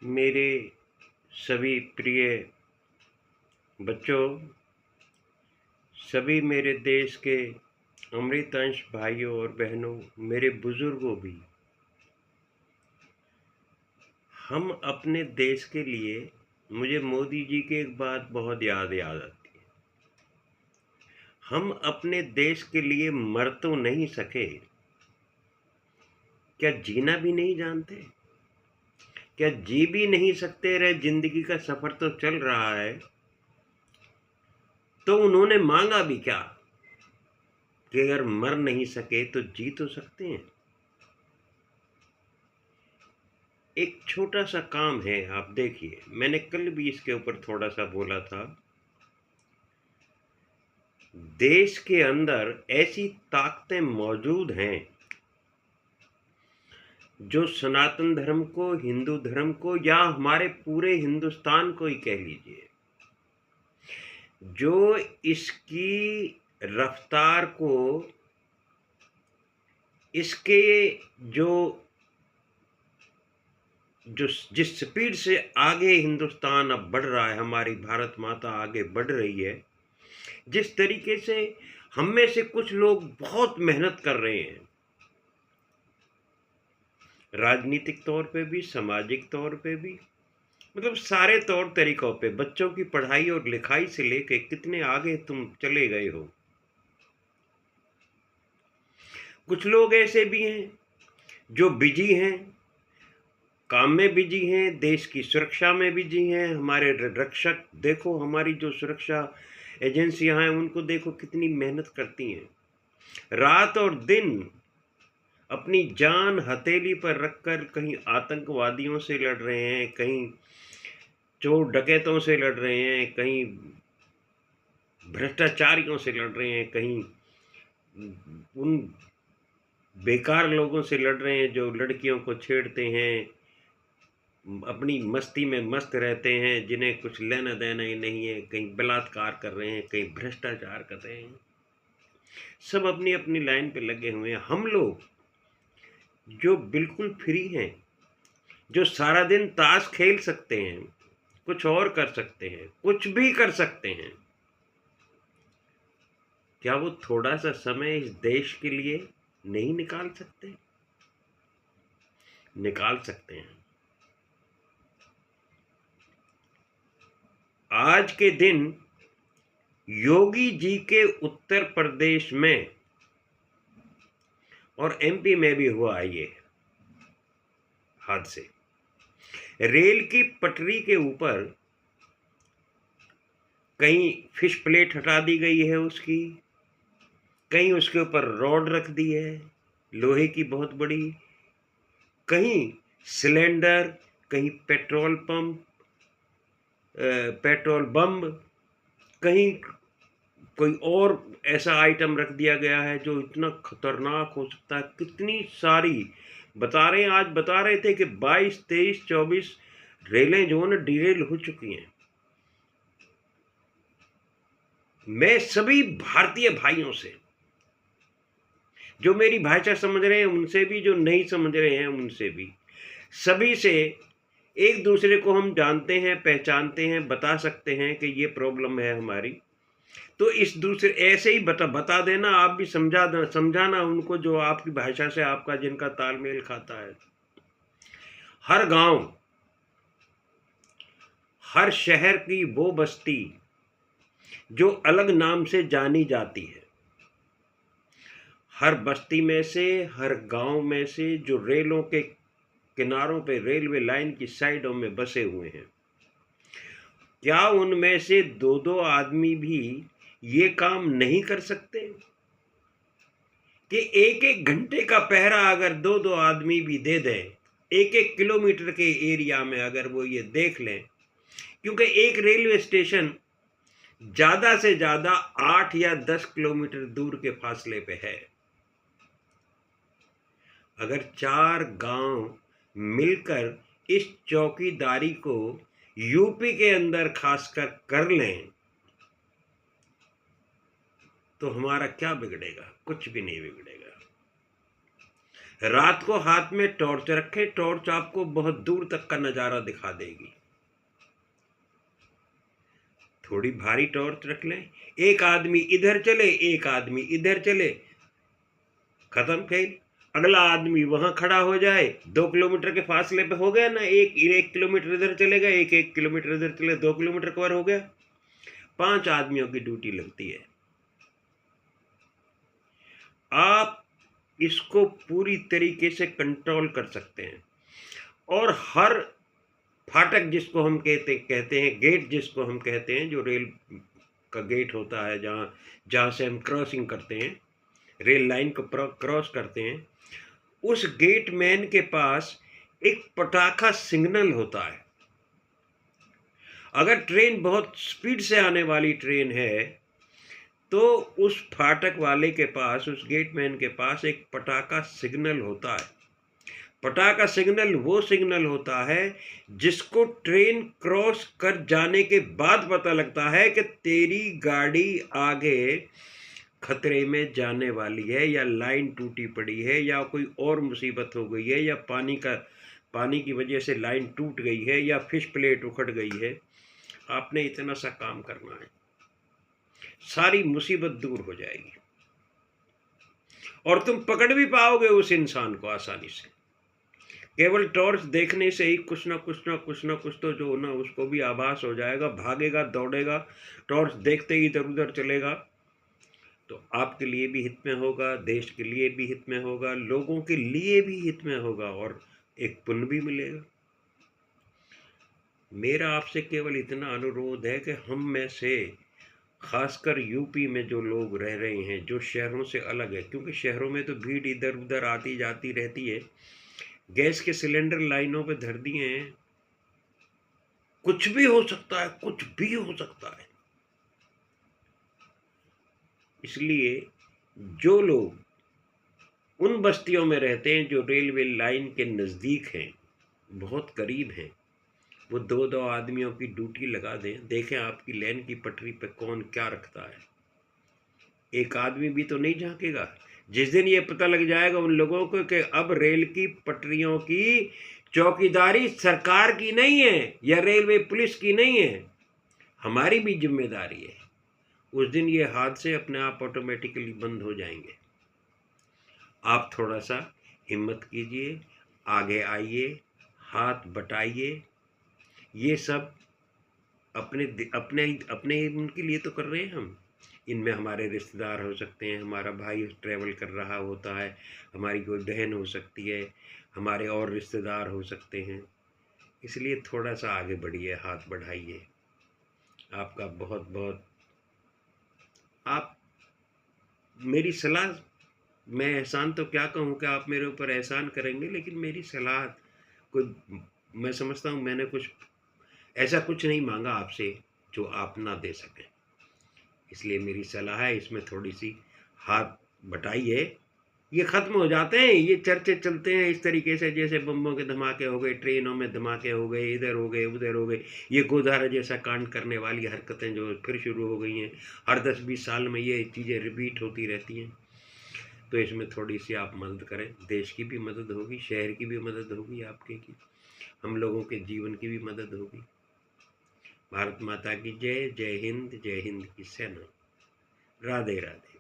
मेरे सभी प्रिय बच्चों, सभी मेरे देश के अमृतंश भाइयों और बहनों, मेरे बुजुर्गों भी, हम अपने देश के लिए मुझे मोदी जी की एक बात बहुत याद आती है। हम अपने देश के लिए मर तो नहीं सके, क्या जीना भी नहीं जानते? क्या जी भी नहीं सकते रहे? जिंदगी का सफर तो चल रहा है, तो उन्होंने मांगा भी क्या कि अगर मर नहीं सके तो जी तो सकते हैं। एक छोटा सा काम है, आप देखिए, मैंने कल भी इसके ऊपर थोड़ा सा बोला था। देश के अंदर ऐसी ताकतें मौजूद हैं जो सनातन धर्म को, हिंदू धर्म को, या हमारे पूरे हिंदुस्तान को ही कह लीजिए, जो इसकी रफ्तार को, इसके जो जो जिस स्पीड से आगे हिंदुस्तान अब बढ़ रहा है, हमारी भारत माता आगे बढ़ रही है, जिस तरीके से हम में से कुछ लोग बहुत मेहनत कर रहे हैं, राजनीतिक तौर पे भी, सामाजिक तौर पे भी, मतलब सारे तौर तरीकों पे, बच्चों की पढ़ाई और लिखाई से लेके कितने आगे तुम चले गए हो। कुछ लोग ऐसे भी हैं जो बिजी हैं, काम में बिजी हैं, देश की सुरक्षा में बिजी हैं। हमारे रक्षक देखो, हमारी जो सुरक्षा एजेंसियां हैं उनको देखो कितनी मेहनत करती हैं, रात और दिन अपनी जान हथेली पर रखकर कहीं आतंकवादियों से लड़ रहे हैं, कहीं चोर डकैतों से लड़ रहे हैं, कहीं भ्रष्टाचारियों से लड़ रहे हैं, कहीं उन बेकार लोगों से लड़ रहे हैं जो लड़कियों को छेड़ते हैं, अपनी मस्ती में मस्त रहते हैं, जिन्हें कुछ लेना देना ही नहीं है, कहीं बलात्कार कर रहे हैं, कहीं भ्रष्टाचार कर रहे हैं। सब अपनी अपनी लाइन पे लगे हुए हैं। हम लोग जो बिल्कुल फ्री हैं, जो सारा दिन ताश खेल सकते हैं, कुछ और कर सकते हैं, कुछ भी कर सकते हैं, क्या वो थोड़ा सा समय इस देश के लिए नहीं निकाल सकते? निकाल सकते हैं। आज के दिन योगी जी के उत्तर प्रदेश में और एमपी में भी हुआ ये हादसे। रेल की पटरी के ऊपर कहीं फिश प्लेट हटा दी गई है उसकी, कहीं उसके ऊपर रॉड रख दी है लोहे की बहुत बड़ी, कहीं सिलेंडर, कहीं पेट्रोल पंप, पेट्रोल बम, कहीं कोई और ऐसा आइटम रख दिया गया है जो इतना खतरनाक हो सकता है। कितनी सारी आज बता रहे थे कि 22, 23, 24 रेलें जो है डिरेल हो चुकी हैं। मैं सभी भारतीय भाइयों से, जो मेरी भाषा समझ रहे हैं उनसे भी, जो नहीं समझ रहे हैं उनसे भी, सभी से, एक दूसरे को हम जानते हैं, पहचानते हैं, बता सकते हैं कि ये प्रॉब्लम है हमारी, तो इस दूसरे ऐसे ही बता देना, आप भी समझाना उनको जो आपकी भाषा से आपका जिनका तालमेल खाता है। हर गांव, हर शहर की वो बस्ती जो अलग नाम से जानी जाती है, हर बस्ती में से, हर गांव में से जो रेलों के किनारों पे, रेलवे लाइन की साइडों में बसे हुए हैं, क्या उनमें से 2-2 आदमी भी ये काम नहीं कर सकते कि 1-1 घंटे का पहरा अगर 2-2 आदमी भी दे दें, 1-1 किलोमीटर के एरिया में अगर वो ये देख लें, क्योंकि एक रेलवे स्टेशन ज्यादा से ज्यादा 8 या 10 किलोमीटर दूर के फासले पे है। अगर 4 गांव मिलकर इस चौकीदारी को यूपी के अंदर खासकर कर लें, तो हमारा क्या बिगड़ेगा? कुछ भी नहीं बिगड़ेगा। रात को हाथ में टॉर्च रखें, टॉर्च आपको बहुत दूर तक का नज़ारा दिखा देगी। थोड़ी भारी टॉर्च रख लें, एक आदमी इधर चले, एक आदमी इधर चले, खत्म खेल। अगला आदमी वहां खड़ा हो जाए, 2 किलोमीटर के फासले पे हो गया ना, एक किलोमीटर इधर चलेगा, एक किलोमीटर इधर चले, 2 किलोमीटर कवर हो गया। 5 आदमियों की ड्यूटी लगती है। आप इसको पूरी तरीके से कंट्रोल कर सकते हैं। और हर फाटक जिसको हम कहते हैं, गेट जिसको हम कहते हैं, जो रेल का गेट होता है, जहाँ से हम क्रॉसिंग करते हैं, रेल लाइन को क्रॉस करते हैं, उस गेट मैन के पास एक पटाखा सिग्नल होता है। अगर ट्रेन बहुत स्पीड से आने वाली ट्रेन है तो उस फाटक वाले के पास, उस गेटमैन के पास एक पटाखा सिग्नल होता है। पटाखा सिग्नल वो सिग्नल होता है जिसको ट्रेन क्रॉस कर जाने के बाद पता लगता है कि तेरी गाड़ी आगे खतरे में जाने वाली है, या लाइन टूटी पड़ी है, या कोई और मुसीबत हो गई है, या पानी की वजह से लाइन टूट गई है, या फिश प्लेट उखड़ गई है। आपने इतना सा काम करना है, सारी मुसीबत दूर हो जाएगी और तुम पकड़ भी पाओगे उस इंसान को आसानी से। केवल टॉर्च देखने से ही कुछ ना कुछ तो जो ना उसको भी आभास हो जाएगा, भागेगा, दौड़ेगा, टॉर्च देखते ही इधर उधर चलेगा। तो आपके लिए भी हित में होगा, देश के लिए भी हित में होगा, लोगों के लिए भी हित में होगा, और एक पुण्य भी मिलेगा। मेरा आपसे केवल इतना अनुरोध है कि हम में से, खासकर यूपी में जो लोग रह रहे हैं, जो शहरों से अलग है, क्योंकि शहरों में तो भीड़ इधर उधर आती जाती रहती है, गैस के सिलेंडर लाइनों पे धर दिए हैं, कुछ भी हो सकता है, कुछ भी हो सकता है। इसलिए जो लोग उन बस्तियों में रहते हैं जो रेलवे लाइन के नज़दीक हैं, बहुत करीब हैं, वो 2-2 आदमियों की ड्यूटी लगा दें। देखें आपकी लाइन की पटरी पे कौन क्या रखता है। एक आदमी भी तो नहीं झांकेगा। जिस दिन ये पता लग जाएगा उन लोगों को कि अब रेल की पटरियों की चौकीदारी सरकार की नहीं है या रेलवे पुलिस की नहीं है, हमारी भी जिम्मेदारी है, उस दिन ये हादसे अपने आप ऑटोमेटिकली बंद हो जाएंगे। आप थोड़ा सा हिम्मत कीजिए, आगे आइए, हाथ बटाइए। ये सब अपने अपने अपने उनके लिए तो कर रहे हैं हम। इनमें हमारे रिश्तेदार हो सकते हैं, हमारा भाई ट्रैवल कर रहा होता है, हमारी कोई बहन हो सकती है, हमारे और रिश्तेदार हो सकते हैं। इसलिए थोड़ा सा आगे बढ़िए, हाथ बढ़ाइए। आपका बहुत बहुत, आप मेरी सलाह, मैं एहसान तो क्या कहूँ कि आप मेरे ऊपर एहसान करेंगे, लेकिन मेरी सलाह कोई, मैं समझता हूँ मैंने कुछ ऐसा कुछ नहीं मांगा आपसे जो आप ना दे सकें। इसलिए मेरी सलाह है, इसमें थोड़ी सी हाथ बटाइए। ये ख़त्म हो जाते हैं, ये चर्चे चलते हैं इस तरीके से, जैसे बम्बों के धमाके हो गए, ट्रेनों में धमाके हो गए, इधर हो गए उधर हो गए, ये गोधारा जैसा कांड करने वाली हरकतें जो फिर शुरू हो गई हैं, हर 10-20 साल में ये चीज़ें रिपीट होती रहती हैं। तो इसमें थोड़ी सी आप मदद करें, देश की भी मदद होगी, शहर की भी मदद होगी, आपके की, हम लोगों के जीवन की भी मदद होगी। भारत माता की जय। जय हिंद की सेना। राधे राधे।